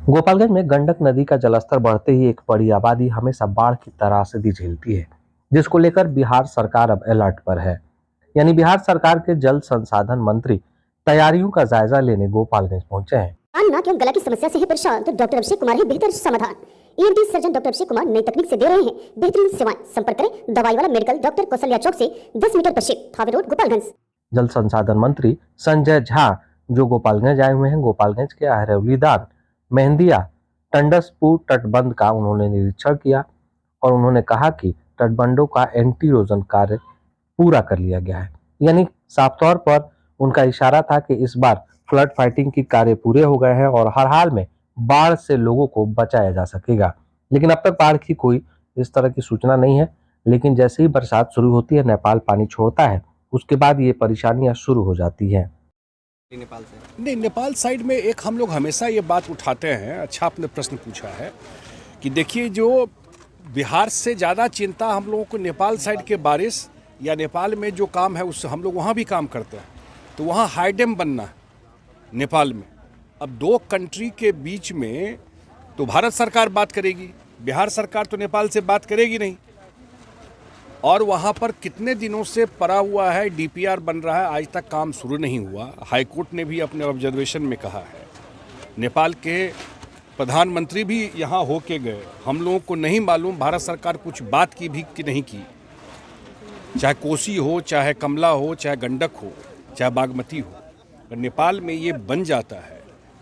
गोपालगंज में गंडक नदी का जलस्तर बढ़ते ही एक बड़ी आबादी हमेशा बाढ़ की त्रासदी झेलती है, जिसको लेकर बिहार सरकार अब अलर्ट पर है। यानी बिहार सरकार के जल संसाधन मंत्री तैयारियों का जायजा लेने गोपालगंज पहुंचे हैं। नाक एवं गला की समस्या से है परेशान तो डॉक्टर अभिषेक कुमार ही बेहतर समाधान। ENT surgeon doctor Abhishek Kumar नई तकनीक से दे रहे हैं बेहतरीन सेवाएं। संपर्क करें दवाई वाला मेडिकल डॉक्टर कौशल्या चौक से 10 मीटर पश्चिम थावे रोड गोपालगंज। जल संसाधन मंत्री संजय झा जो गोपालगंज आए हुए हैं, गोपालगंज के अहरवलीदान, मेहंदिया, टंडसपुर तटबंध का उन्होंने निरीक्षण किया और उन्होंने कहा कि तटबंधों का एंटी इरोजन कार्य पूरा कर लिया गया है। यानी साफ तौर पर उनका इशारा था कि इस बार फ्लड फाइटिंग की कार्य पूरे हो गए हैं और हर हाल में बाढ़ से लोगों को बचाया जा सकेगा। लेकिन अब तक बाढ़ की कोई इस तरह की सूचना नहीं है। लेकिन जैसे ही बरसात शुरू होती है, नेपाल पानी छोड़ता है, उसके बाद ये परेशानियां शुरू हो जाती है। नेपाल से नहीं, नेपाल साइड में एक हम लोग हमेशा ये बात उठाते हैं। अच्छा आपने प्रश्न पूछा है कि देखिए, जो बिहार से ज़्यादा चिंता हम लोगों को नेपाल साइड के बारिश या नेपाल में जो काम है उससे हम लोग वहाँ भी काम करते हैं। तो वहाँ हाई डैम बनना है नेपाल में। अब दो कंट्री के बीच में तो भारत सरकार बात करेगी, बिहार सरकार तो नेपाल से बात करेगी नहीं। और वहाँ पर कितने दिनों से पड़ा हुआ है, डीपीआर बन रहा है, आज तक काम शुरू नहीं हुआ। हाईकोर्ट ने भी अपने ऑब्जर्वेशन में कहा है। नेपाल के प्रधानमंत्री भी यहाँ होके गए। हम लोगों को नहीं मालूम भारत सरकार कुछ बात की भी कि नहीं की। चाहे कोसी हो, चाहे कमला हो, चाहे गंडक हो, चाहे बागमती हो, अगर नेपाल में ये बन जाता है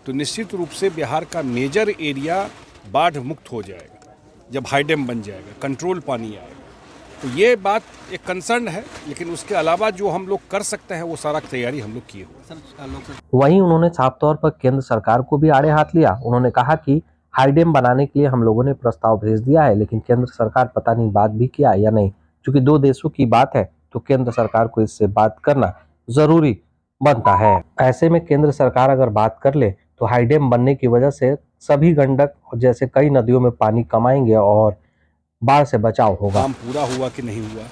तो निश्चित रूप से बिहार का मेजर एरिया बाढ़ मुक्त हो जाएगा। जब हाई डैम बन जाएगा, कंट्रोल पानी आएगा, तो ये बात एक कंसर्न है। लेकिन उसके अलावा जो हम लोग कर सकते हैं वो सारा तैयारी हम लोग किए हुए। वहीं उन्होंने साफ तौर पर केंद्र सरकार को भी आड़े हाथ लिया। उन्होंने कहा कि हाई डैम बनाने के लिए हम लोगों ने प्रस्ताव भेज दिया है, लेकिन केंद्र सरकार पता नहीं बात भी किया या नहीं। क्योंकि दो देशों की बात है तो केंद्र सरकार को इससे बात करना जरूरी बनता है। ऐसे में केंद्र सरकार अगर बात कर ले तो हाई डैम बनने की वजह से सभी गंडक जैसे कई नदियों में पानी कम आएंगे और बाढ़ से बचाव होगा। काम पूरा हुआ कि नहीं हुआ,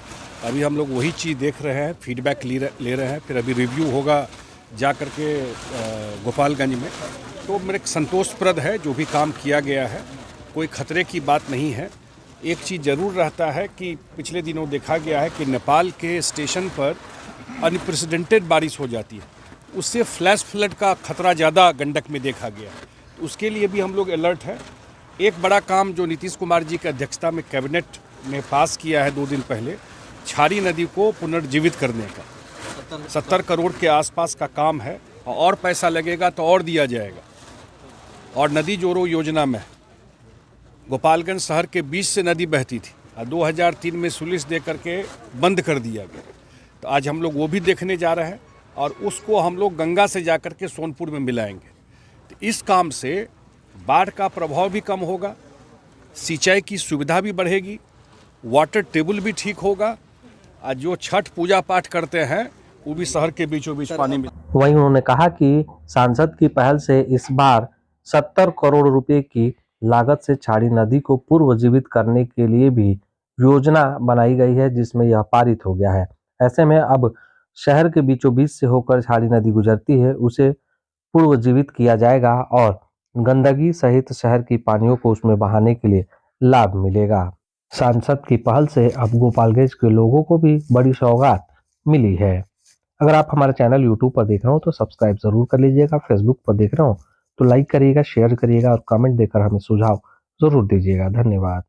अभी हम लोग वही चीज़ देख रहे हैं, फीडबैक ले रहे हैं। फिर अभी रिव्यू होगा जा कर के गोपालगंज में। तो मेरे संतोषप्रद है जो भी काम किया गया है, कोई खतरे की बात नहीं है। एक चीज़ ज़रूर रहता है कि पिछले दिनों देखा गया है कि नेपाल के स्टेशन पर अनप्रेसिडेंटेड बारिश हो जाती है, उससे फ्लैश फ्लड का खतरा ज़्यादा गंडक में देखा गया है। तो उसके लिए भी हम लोग अलर्ट है। एक बड़ा काम जो नीतीश कुमार जी की अध्यक्षता में कैबिनेट ने पास किया है 2 दिन पहले, छारी नदी को पुनर्जीवित करने का 70 करोड़ के आसपास का काम है। और पैसा लगेगा तो और दिया जाएगा। और नदी जोड़ो योजना में गोपालगंज शहर के बीच से नदी बहती थी और 2003 में सुलिस दे करके बंद कर दिया गया। तो आज हम लोग वो भी देखने जा रहे हैं और उसको हम लोग गंगा से जा कर के सोनपुर में मिलाएंगे। तो इस काम से बाढ़ का प्रभाव भी कम होगा, सिंचाई की सुविधा भी बढ़ेगी, वाटर टेबल भी ठीक होगा। आज जो छठ पूजा पाठ करते हैं वो भी शहर के बीचों बीच पानी में। वहीं उन्होंने कहा कि सांसद की पहल से इस बार 70 करोड़ रुपए की लागत से छाड़ी नदी को पुनर्जीवित करने के लिए भी योजना बनाई गई है, जिसमें यह पारित हो गया है। ऐसे में अब शहर के बीचों बीच से होकर छाड़ी नदी गुजरती है, उसे पुनर्जीवित किया जाएगा और गंदगी सहित शहर की पानियों को उसमें बहाने के लिए लाभ मिलेगा। सांसद की पहल से अब गोपालगंज के लोगों को भी बड़ी सौगात मिली है। अगर आप हमारा चैनल यूट्यूब पर देख रहे हो तो सब्सक्राइब जरूर कर लीजिएगा। फेसबुक पर देख रहे हो तो लाइक करिएगा, शेयर करिएगा और कमेंट देकर हमें सुझाव जरूर दीजिएगा। धन्यवाद।